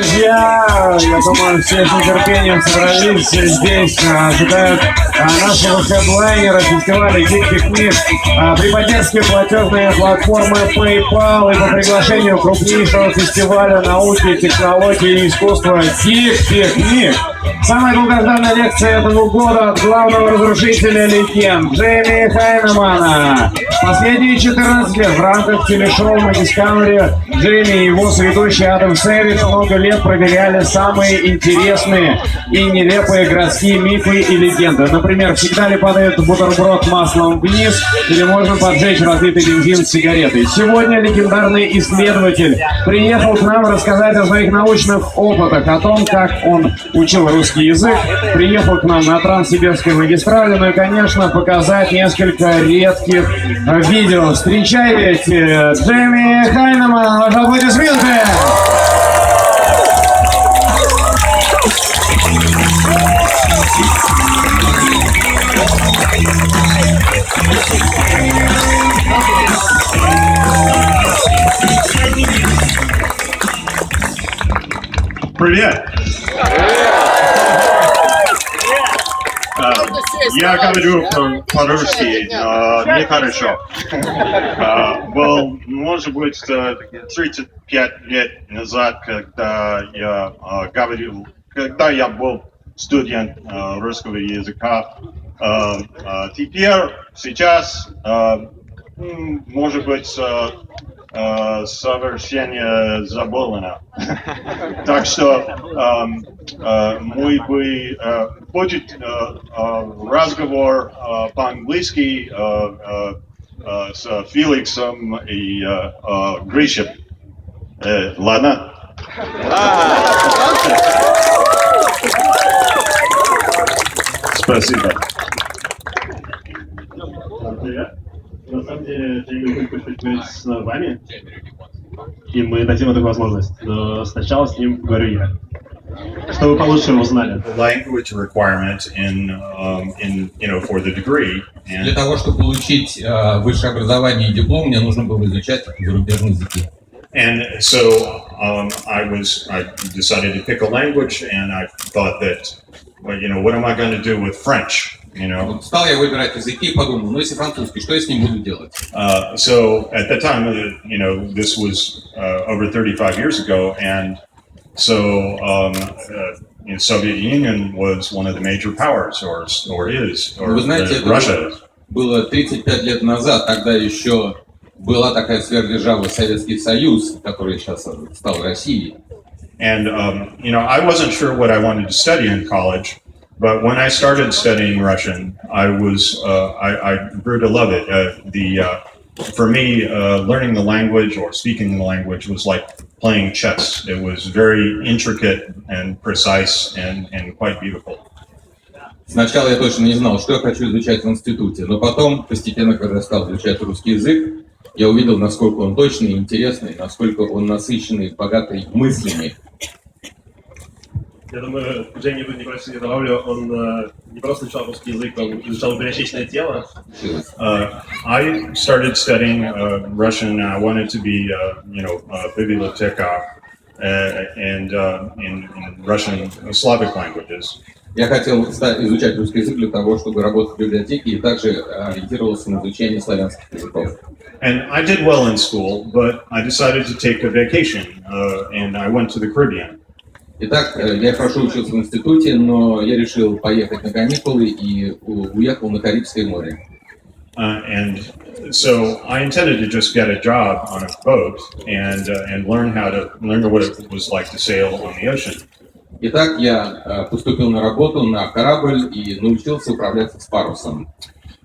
друзья! Я думаю, все с нетерпением собрались здесь, ожидают нашего хедлайнера фестиваля Geek при поддержке платежной платформы PayPal и по приглашению крупнейшего фестиваля науки, технологий и искусства Geek. Самая долгожданная лекция этого года от главного разрушителя легенд Джейми Хайнемана. Последние 14 лет в рамках телешоу на Discovery Джейми и его соведущий Адам Сэвидж много лет проверяли самые интересные и нелепые городские мифы и легенды. Например, всегда ли падает бутерброд маслом вниз, или можно поджечь разлитый бензин с сигаретой. Сегодня легендарный исследователь приехал к нам рассказать о своих научных опытах, о том, как он учил русский язык, приехал к нам на Транссибирской магистрали, ну и, конечно, показать несколько редких видео. Встречайте Джейми Хайнеман, ваши аплодисменты! Привет! Я говорю по-русски, нехорошо. Был, может быть, 35 лет назад, когда я был студент русского языка. Теперь, сейчас, может быть, совершенно забылено. Так что будет разговор по-английски с Феликсом и Гришей. Ладно? Спасибо. На самом деле, Джейми хочет поговорить с вами, и мы дадим эту возможность. Но сначала с ним говорю я. Чтобы вы получше его узнали. Language requirement for the degree. Для того, чтобы получить высшее образование и диплом, мне нужно было изучать зарубежные языки. And so I decided to pick a language, and I thought that, well, what am I going to do with French? Стал я выбирать языки и подумал, ну если французский, что я с ним буду делать? So at that time, this was over 35 years ago, and so Soviet Union was one of the major powers, or Вы знаете, Russia is. Было 35 лет назад, тогда еще была такая сверхдержава Советский Союз, который сейчас стал Россией. And I wasn't sure what I wanted to study in college. But when I started studying Russian, I grew to love it. For me, learning the language or speaking the language was like playing chess. It was very intricate and precise and quite beautiful. Сначала я точно не знал, что я хочу изучать в институте, но потом, постепенно, когда я стал изучать русский язык, я увидел, насколько он точный и интересный, насколько он насыщенный, богатый мыслями. Я думаю, Джейми, вы не просите, добавлю, он не просто изучал русский язык, он изучал библиотечное тело. I started studying Russian. I wanted to be, a bibliotekar in Russian Slavic languages. Я хотел изучать русский язык для того, чтобы работать в библиотеке, и также ориентировался на изучение славянских языков. And I did well in school, but I decided to take a vacation, and I went to the Caribbean. Итак, я хорошо учился в институте, но я решил поехать на каникулы и уехал на Карибское море. And so I intended to just get a job on a boat and learn what it was like to sail on the ocean. Итак, я поступил на работу на корабль и научился управляться с парусом.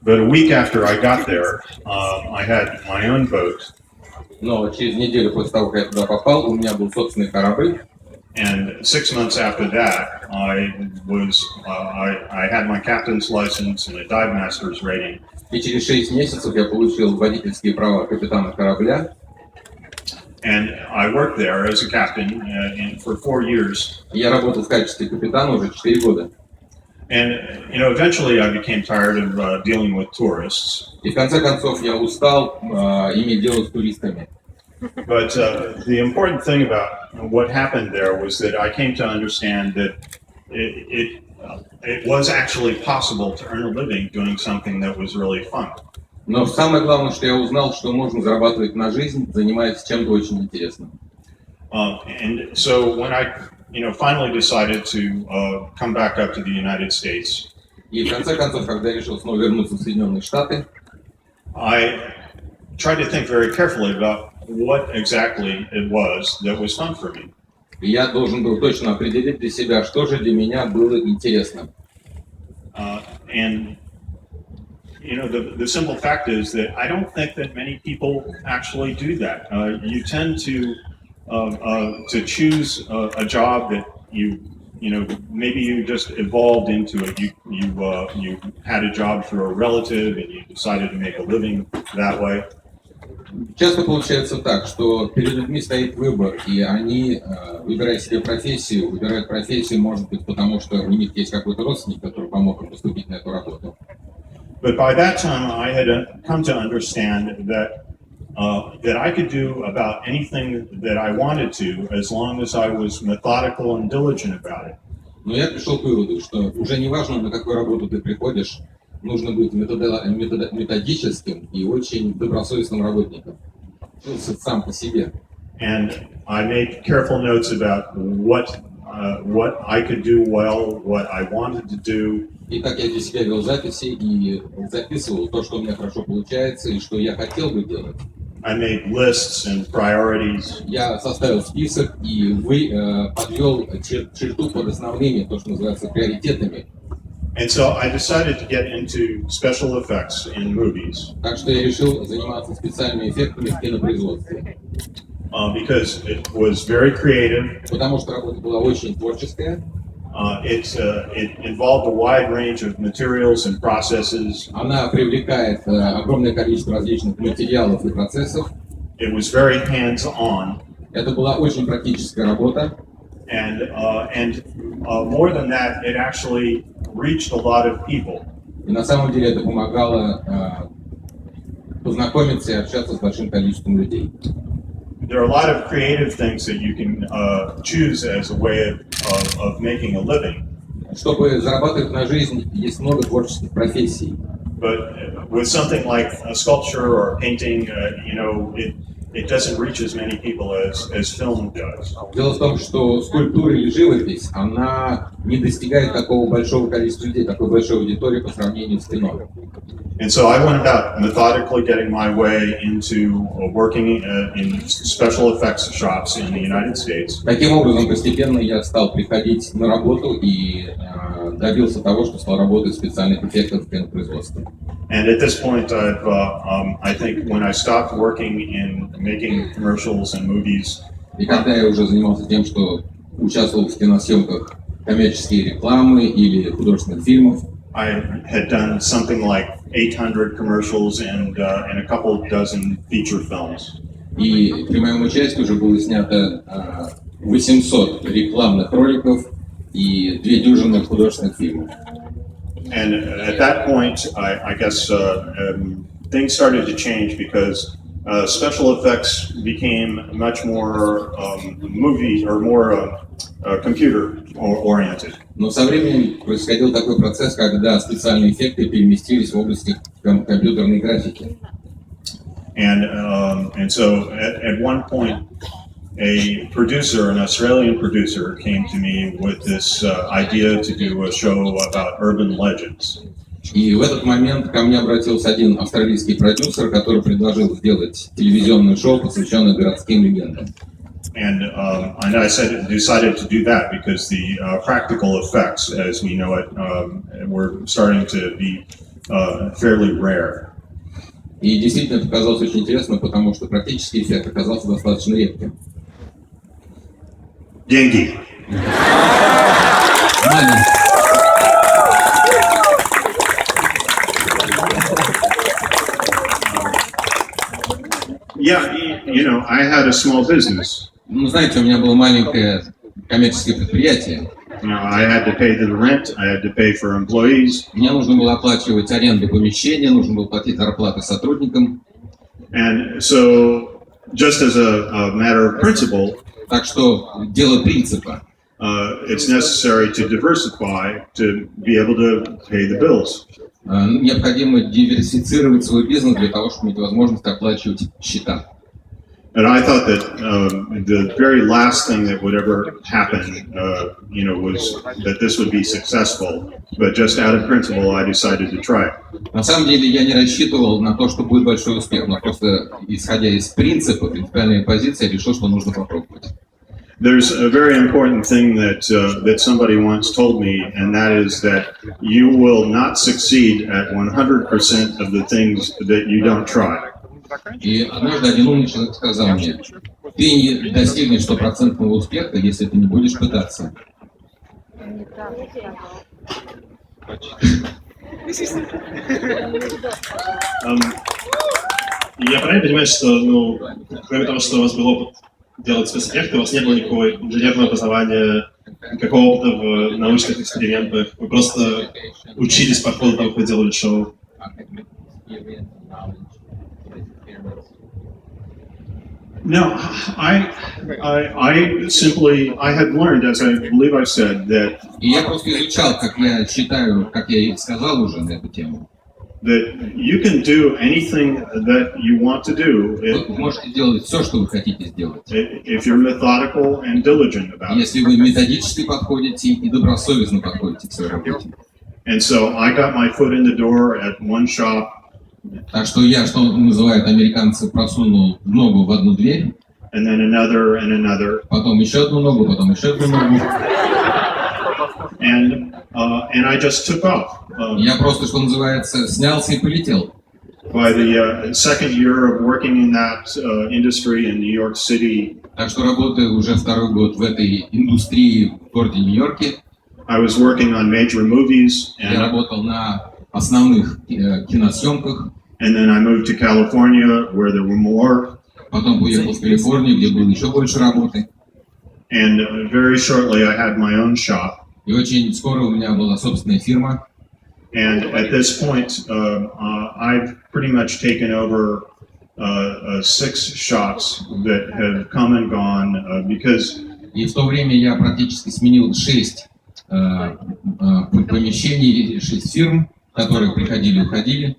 But a week after I got there, I had my own boat. Но через неделю после того, как я туда попал, у меня был собственный корабль. And 6 months after that, I had my captain's license and a dive master's rating. И через 6 месяцев я получил водительские права капитана корабля. And I worked there as a captain for 4 years. Я работал в качестве капитана уже 4 года. And eventually I became tired of dealing with tourists. И в конце концов я устал иметь дело с туристами. But the important thing about what happened there was that I came to understand that it was actually possible to earn a living doing something that was really fun. Но самое главное, что я узнал, что можно зарабатывать на жизнь, занимаясь чем-то очень интересным. And so when I, finally decided to come back up to the United States, И в конце концов, когда я решил снова вернуться в Соединенные Штаты, I tried to think very carefully about what exactly it was that was fun for me. и я должен был точно определить для себя, что же для меня было интересно. And the simple fact is that I don't think that many people actually do that. You tend to choose a job that maybe you just evolved into it. You had a job through a relative and you decided to make a living that way. Часто получается так, что перед людьми стоит выбор, и они, выбирая себе профессию, выбирают профессию, может быть, потому что у них есть какой-то родственник, который помог им поступить на эту работу. But by that time, I had come to understand that I could do about anything that I wanted to, as long as I was methodical and diligent about it. Но я пришел к выводу, что уже не важно, на какую работу ты приходишь, нужно быть методическим и очень добросовестным работником. Сам по себе. And I made careful notes about what I could do well, what I wanted to do. И так я для себя вел записи и записывал то, что у меня хорошо получается и что я хотел бы делать. I made lists and priorities. Я составил список и подвел черту под основными, то, что называется приоритетами. And so I decided to get into special effects in movies. Так что я решил заниматься специальными эффектами в кинопроизводстве. Because it was very creative. Потому что работа была очень творческая. It involved a wide range of materials and processes. Она привлекает огромное количество различных материалов и процессов. It was very hands-on. Это была очень практическая работа. And more than that, it actually reached a lot of people. И на самом деле это помогало познакомиться и общаться с большим количеством людей. There are a lot of creative things that you can choose as a way of making a living. Чтобы зарабатывать на жизнь, есть много творческих профессий. But with something like a sculpture or a painting, it doesn't reach as many people as film does. Дело в том, что скульптура или живопись, она не достигает такого большого количества людей, такой большой аудитории по сравнению с кино. And so I went about methodically getting my way into working in special effects shops in the United States. Таким образом, постепенно я стал приходить на работу и добился того, что стал работать в специальных эффектах в кинопроизводстве. And at this point, I think when I stopped working in making commercials and movies, И когда я уже занимался тем, что участвовал в киносъемках коммерческие рекламы или художественных фильмов, I had done something like 800 commercials and a couple dozen feature films. и при моем участии уже было снято 800 рекламных роликов и 2 дюжины художественных фильмов. And at that point, I guess things started to change because special effects became much more movie or more computer oriented. Но со временем происходил такой процесс, когда специальные эффекты переместились в области компьютерной графики. And so at one point, a producer, an Australian producer, came to me with this idea to do a show about urban legends. И в этот момент ко мне обратился один австралийский продюсер, который предложил сделать телевизионное шоу, посвященное городским легендам. And I decided to do that because the practical effects, as we know it, were starting to be fairly rare. И действительно это показалось очень интересно, потому что практический эффект оказался достаточно редким. Деньги. Yeah, I had a small business. Ну, знаете, у меня было маленькое коммерческое предприятие. I had to pay the rent, I had to pay for employees. Мне нужно было оплачивать аренду помещения, нужно было платить зарплаты сотрудникам. And so just as a matter of principle, Так что дело принципа. it's necessary to diversify to be able to pay the bills. Необходимо диверсифицировать свой бизнес для того, чтобы иметь возможность оплачивать счета. And I thought that the very last thing that would ever happen, was that this would be successful. But just out of principle, I decided to try it. На самом деле я не рассчитывал на то, что будет большой успех, но просто исходя из принципа, принципиальной позиции, я решил, что нужно попробовать. There's a very important thing that somebody once told me, and that is that you will not succeed at 100% of the things that you don't try. И однажды один умный человек сказал мне: ты не достигнешь стопроцентного успеха, если ты не будешь пытаться. Я правильно понимаю, что, кроме того, что у вас был опыт делать спецэффекты, у вас не было никакого инженерного образования, никакого опыта в научных экспериментах, вы просто учились по ходу того, как вы делали шоу? No, I had learned, as I believe I've said, that И я просто изучал, как я считаю, как я и сказал уже на эту тему. that you can do anything that you want to do Вы можете делать все, что вы хотите сделать, if you're methodical and diligent about it. если вы методически подходите и добросовестно подходите к своей работе. And so I got my foot in the door at one shop, Так что я, что называют американцы, просунул ногу в одну дверь, and then another, потом еще одну ногу, потом еще одну ногу. and I just took off. Я просто, что называется, снялся и полетел. By the second year of working in that industry in New York City, Так что работаю уже второй год в этой индустрии в городе Нью-Йорке. I was working on major movies, Я работал на основных киносъемках. and then I moved to California where there were more. Потом уехал в Калифорнию, где было еще больше работы. And very shortly I had my own shop. И очень скоро у меня была собственная фирма. And at this point, I've pretty much taken over 6 shops that have come and gone because И в то время я практически сменил 6 помещений, 6 фирм, которые приходили и уходили.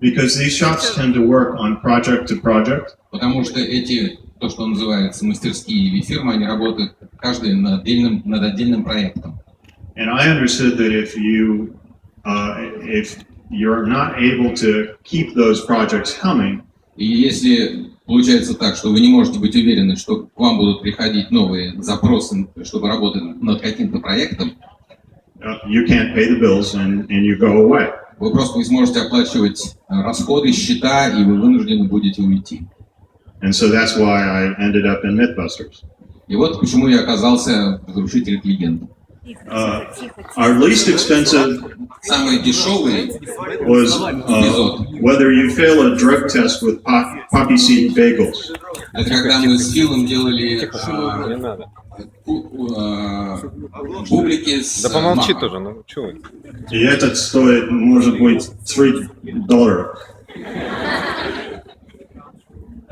because these shops tend to work on project to project. Потому что эти, то, что называется мастерские или фирмы, они работают каждый над отдельным проектом. And I understood that if you're not able to keep those projects coming, И если получается так, что вы не можете быть уверены, что к вам будут приходить новые запросы, чтобы работать над каким-то проектом, you can't pay the bills and you go away. вы просто не сможете оплачивать расходы, счета, и вы вынуждены будете уйти. And so that's why I ended up in Mythbusters. И вот почему я оказался в «Разрушителе легенд». Our least expensive Самый дешевый was whether you fail a drug test with poppy seed bagels. это когда мы с Филом делали бублики с Да помолчи маком. тоже, ну чего вы? И этот стоит, может быть, $3.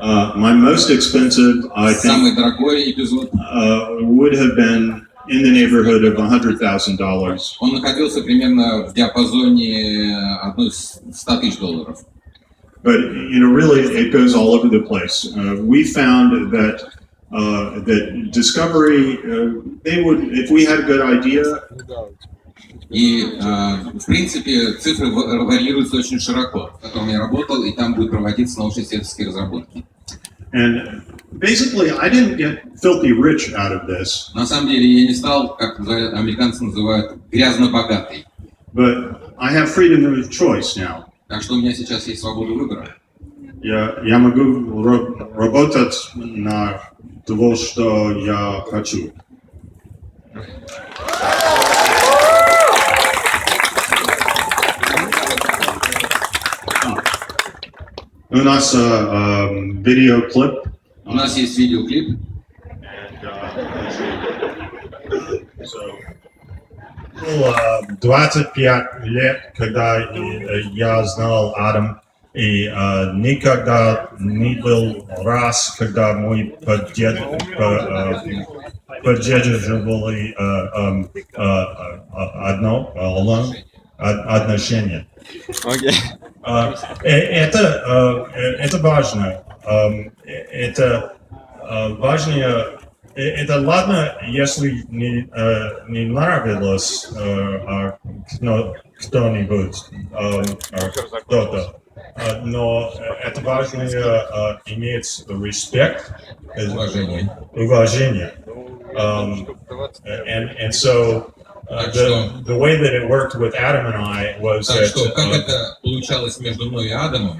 My most expensive, I think, Самый дорогой эпизод, would have been in the neighborhood of $100,000. он находился примерно в диапазоне $100 тысяч. But really, it goes all over the place. We found that Discovery, they would, if we had a good idea. И, в принципе, цифры варьируются очень широко, в котором я работал, и там будут проводиться научно-исследовательские разработки. And basically, I didn't get filthy rich out of this. На самом деле, я не стал, как американцы называют, грязно богатый. But I have freedom of choice now. Так что у меня сейчас есть свобода выбора. Я могу работать на того, что я хочу. У нас видеоклип. У нас есть видеоклип. Было 25 лет, когда я знал Адам. И никогда не был раз, когда мы поддерживали отношения. Окей. Это важно. Это важнее. Это ладно, если не нравилось кто-нибудь, кто-то. Но это важно иметь респект, уважение. And so the way that it worked with Adam and I was Так что, как это получалось между мной и Адамом,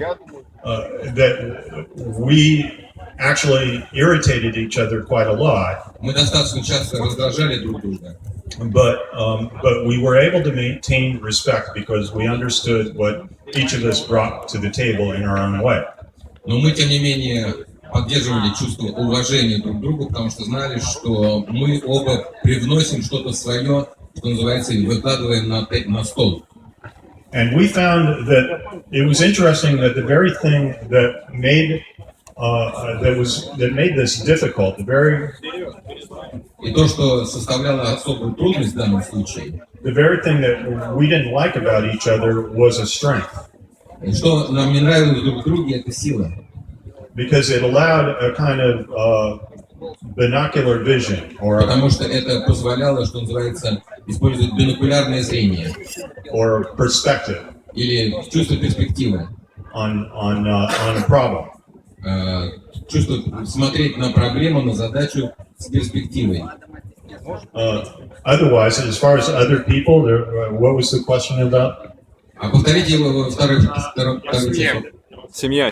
that we actually irritated each other quite a lot. мы достаточно часто раздражали друг друга. But we were able to maintain respect because we understood what each of us brought to the table in our own way. Но мы, тем не менее, поддерживали чувство уважения друг к другу, потому что знали, что мы оба привносим что-то свое, что называется, и выкладываем на стол. And we found that it was interesting that the very thing that made this difficult, И то, что составляло особую трудность в данном случае, the very thing that we didn't like about each other was a strength. и что нам не нравилось друг в друге, это сила. Because it allowed a kind of binocular vision, Потому что это позволяло, что называется, использовать бинокулярное зрение or perspective или чувство перспективы, on a problem. Чувство смотреть на проблему, на задачу с перспективой. Otherwise, as far as other people, what was the question about? А повторите его второй часть. Семья.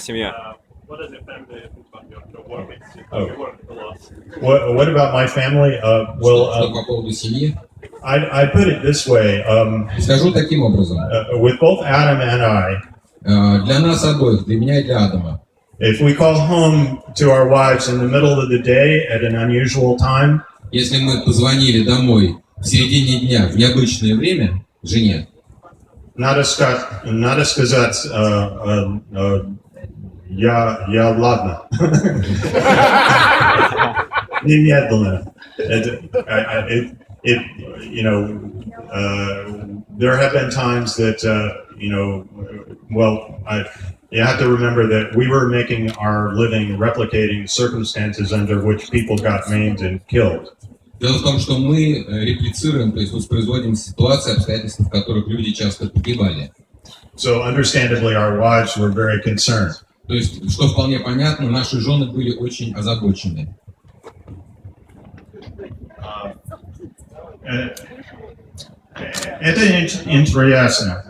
Oh. What about my family? Что по поводу семьи? I put it this way. Скажу таким образом. With both Adam and I, Для нас обоих, для меня и для Адама, if we call home to our wives in the middle of the day at an unusual time, если мы позвонили домой в середине дня в необычное время жене, надо сказать, я ладно. Немедленно. There have been times that, you have to remember that we were making our living replicating circumstances under which people got maimed and killed. Дело в том, что мы реплицируем, то есть воспроизводим ситуации, обстоятельства, в которых люди часто погибали. So understandably, our wives were very concerned. То есть, что вполне понятно, наши жены были очень озабочены. Это интересно,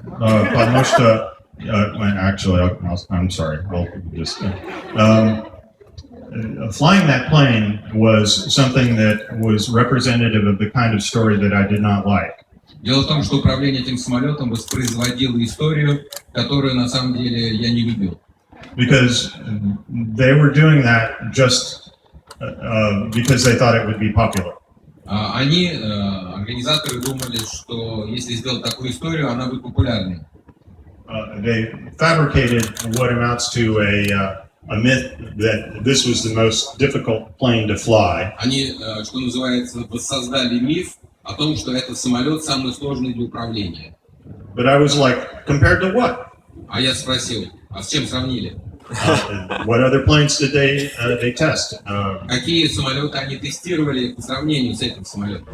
потому что actually, I'm sorry. We'll just flying that plane was something that was representative of the kind of story that I did not like. Дело в том, что управление этим самолетом воспроизводило историю, которую на самом деле я не любил. Because they were doing that just because they thought it would be popular. Они, организаторы, думали, что если сделать такую историю, она будет популярной. They fabricated what amounts to a myth that this was the most difficult plane to fly. Они, что называется, воссоздали миф о том, что этот самолет самый сложный для управления. But I was like, compared to what? А я спросил, а с чем сравнили? What other planes did they test? Какие самолеты они тестировали по сравнению с этим самолетом?